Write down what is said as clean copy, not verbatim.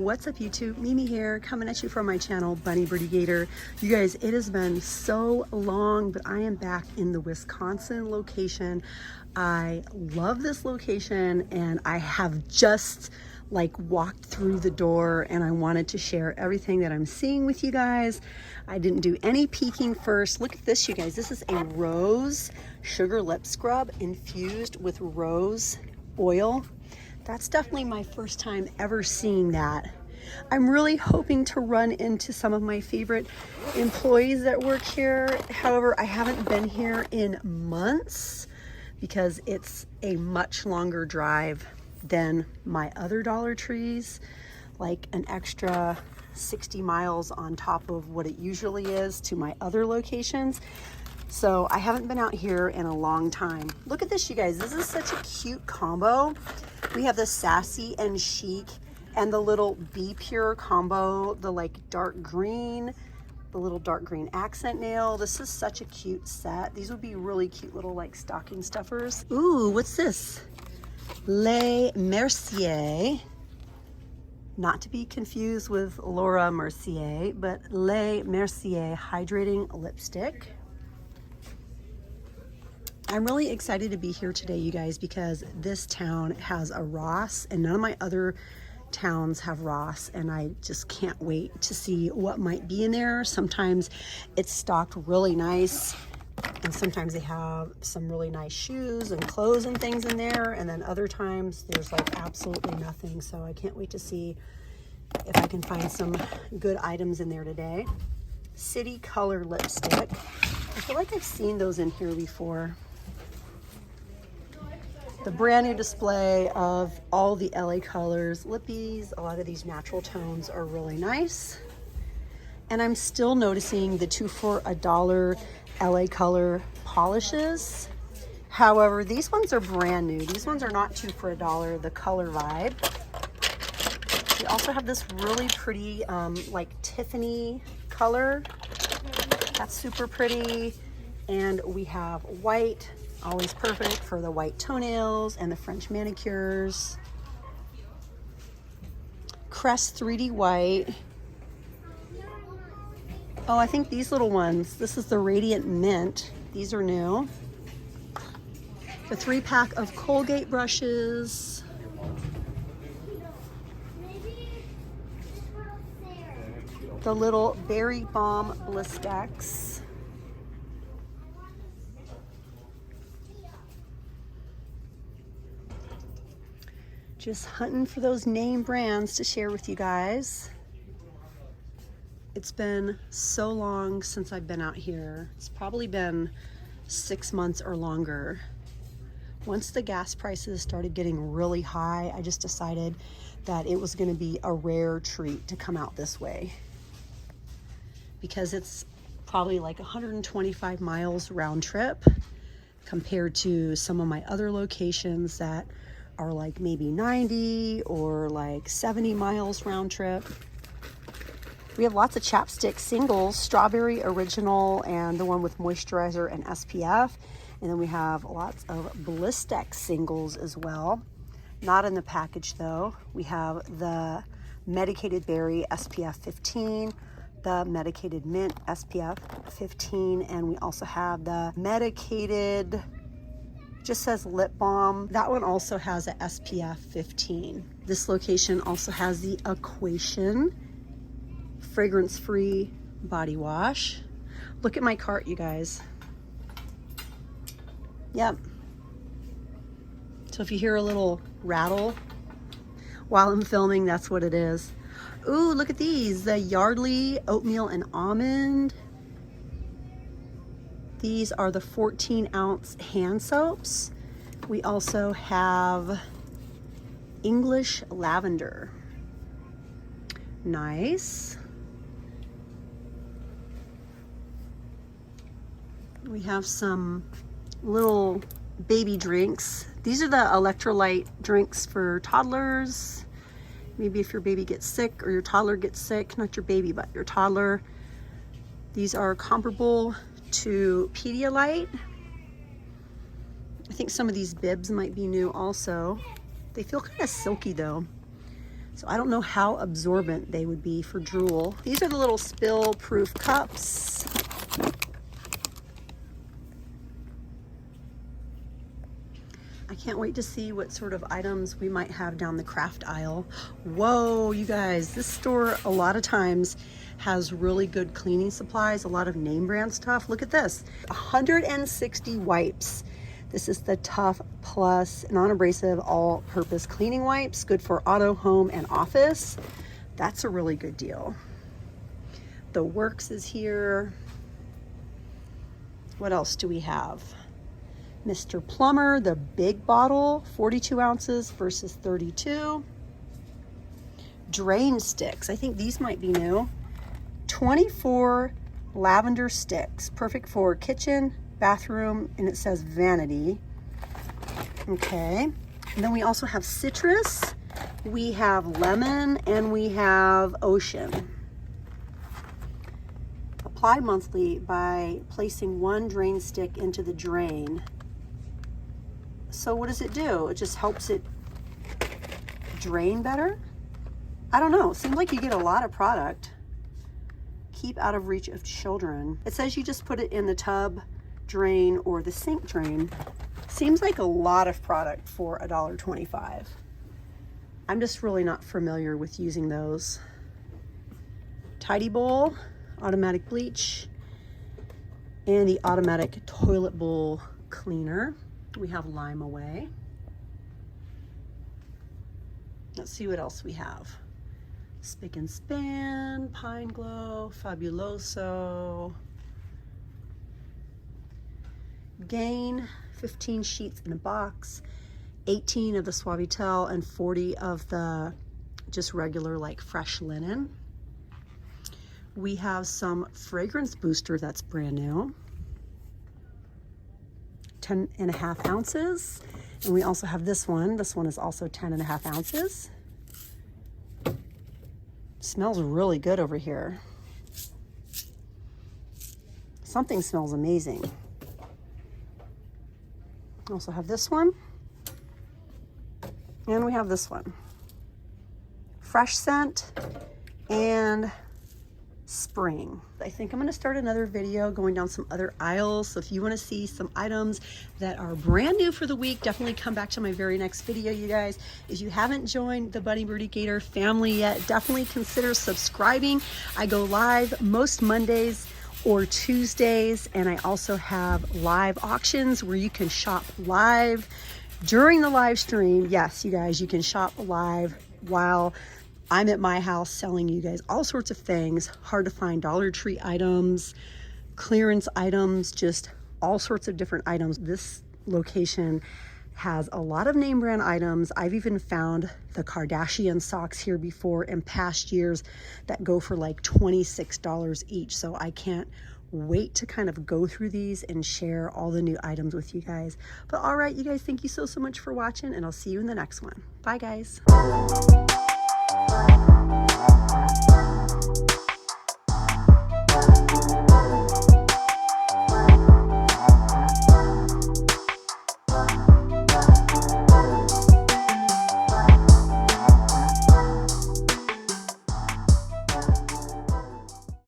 What's up YouTube? Mimi here, coming at you from my channel, Bunny Birdy Gator. You guys, it has been so long, but I am back in the Wisconsin location. I love this location and I have just walked through the door and I wanted to share everything that I'm seeing with you guys. I didn't do any peeking first. Look at this, you guys. This is a rose sugar lip scrub infused with rose oil. That's definitely my first time ever seeing that. I'm really hoping to run into some of my favorite employees that work here. However, I haven't been here in months because it's a much longer drive than my other Dollar Trees, like an extra 60 miles on top of what it usually is to my other locations. So I haven't been out here in a long time. Look at this, you guys. This is such a cute combo. We have the sassy and chic and the little Be Pure combo, the dark green, the little dark green accent nail. This is such a cute set. These would be really cute little stocking stuffers. Ooh, what's this? Le Mercier. Not to be confused with Laura Mercier, but Le Mercier hydrating lipstick. I'm really excited to be here today, you guys, because this town has a Ross and none of my other towns have Ross, and I just can't wait to see what might be in there. Sometimes it's stocked really nice, and sometimes they have some really nice shoes and clothes and things in there, and then other times there's absolutely nothing. So I can't wait to see if I can find some good items in there today. City Color lipstick. I feel like I've seen those in here before. The brand new display of all the LA colors, lippies. A lot of these natural tones are really nice. And I'm still noticing the 2 for $1 LA color polishes. However, these ones are brand new. These ones are not 2 for $1, the Color Vibe. We also have this really pretty Tiffany color. That's super pretty. And we have white. Always perfect for the white toenails and the French manicures. Crest 3D white. Oh, I think these little ones. This is the Radiant Mint. These are new. The 3-pack of Colgate brushes. The little Berry Balm Blistex. Just hunting for those name brands to share with you guys. It's been so long since I've been out here. It's probably been 6 months or longer. Once the gas prices started getting really high, I just decided that it was going to be a rare treat to come out this way, because it's probably 125 miles round trip compared to some of my other locations that are maybe 90 or 70 miles round trip. We have lots of chapstick singles, Strawberry Original and the one with moisturizer and SPF. And then we have lots of Blistex singles as well. Not in the package though. We have the Medicated Berry SPF 15, the Medicated Mint SPF 15, and we also have the Medicated, just says lip balm. That one also has a SPF 15. This location also has the Equation fragrance-free body wash. Look at my cart, you guys. Yep. So if you hear a little rattle while I'm filming, that's what it is. Ooh, look at these. The Yardley Oatmeal and Almond. These are the 14-ounce hand soaps. We also have English Lavender. Nice. We have some little baby drinks. These are the electrolyte drinks for toddlers. Maybe if your baby gets sick or your toddler gets sick, not your baby, but your toddler. These are comparable to Pedialyte. I think some of these bibs might be new also. They feel kind of silky though. So I don't know how absorbent they would be for drool. These are the little spill-proof cups. I can't wait to see what sort of items we might have down the craft aisle. Whoa, you guys, this store a lot of times has really good cleaning supplies, a lot of name brand stuff. Look at this, 160 wipes. This is the Tough Plus non-abrasive all-purpose cleaning wipes, good for auto, home, and office. That's a really good deal. The Works is here. What else do we have? Mr. Plumber, the big bottle, 42 ounces versus 32. Drain sticks, I think these might be new. 24 lavender sticks, perfect for kitchen, bathroom, and it says vanity. Okay, and then we also have citrus, we have lemon, and we have ocean. Apply monthly by placing one drain stick into the drain. So what does it do? It just helps it drain better? I don't know, it seems like you get a lot of product. Keep out of reach of children. It says you just put it in the tub drain or the sink drain. Seems like a lot of product for $1.25. I'm just really not familiar with using those. Tidy bowl, automatic bleach, and the automatic toilet bowl cleaner. We have Lime Away. Let's see what else we have. Spick and Span, Pine Glow, Fabuloso. Gain, 15 sheets in a box, 18 of the Suavitel and 40 of the just regular like fresh linen. We have some fragrance booster that's brand new, 10.5 ounces. And we also have this one. This one is also 10.5 ounces. Smells really good over here. Something smells amazing. Also have this one, and we have this one. Fresh scent and spring. I think I'm going to start another video going down some other aisles. So if you want to see some items that are brand new for the week, definitely come back to my very next video, you guys. If you haven't joined the Bunny Birdy Gator family yet, definitely consider subscribing. I go live most Mondays or Tuesdays, and I also have live auctions where you can shop live during the live stream. Yes, you guys, you can shop live while I'm at my house selling you guys all sorts of things, hard to find Dollar Tree items, clearance items, just all sorts of different items. This location has a lot of name brand items. I've even found the Kardashian socks here before in past years that go for like $26 each. So I can't wait to kind of go through these and share all the new items with you guys. But all right, you guys, thank you so much for watching, and I'll see you in the next one. Bye, guys.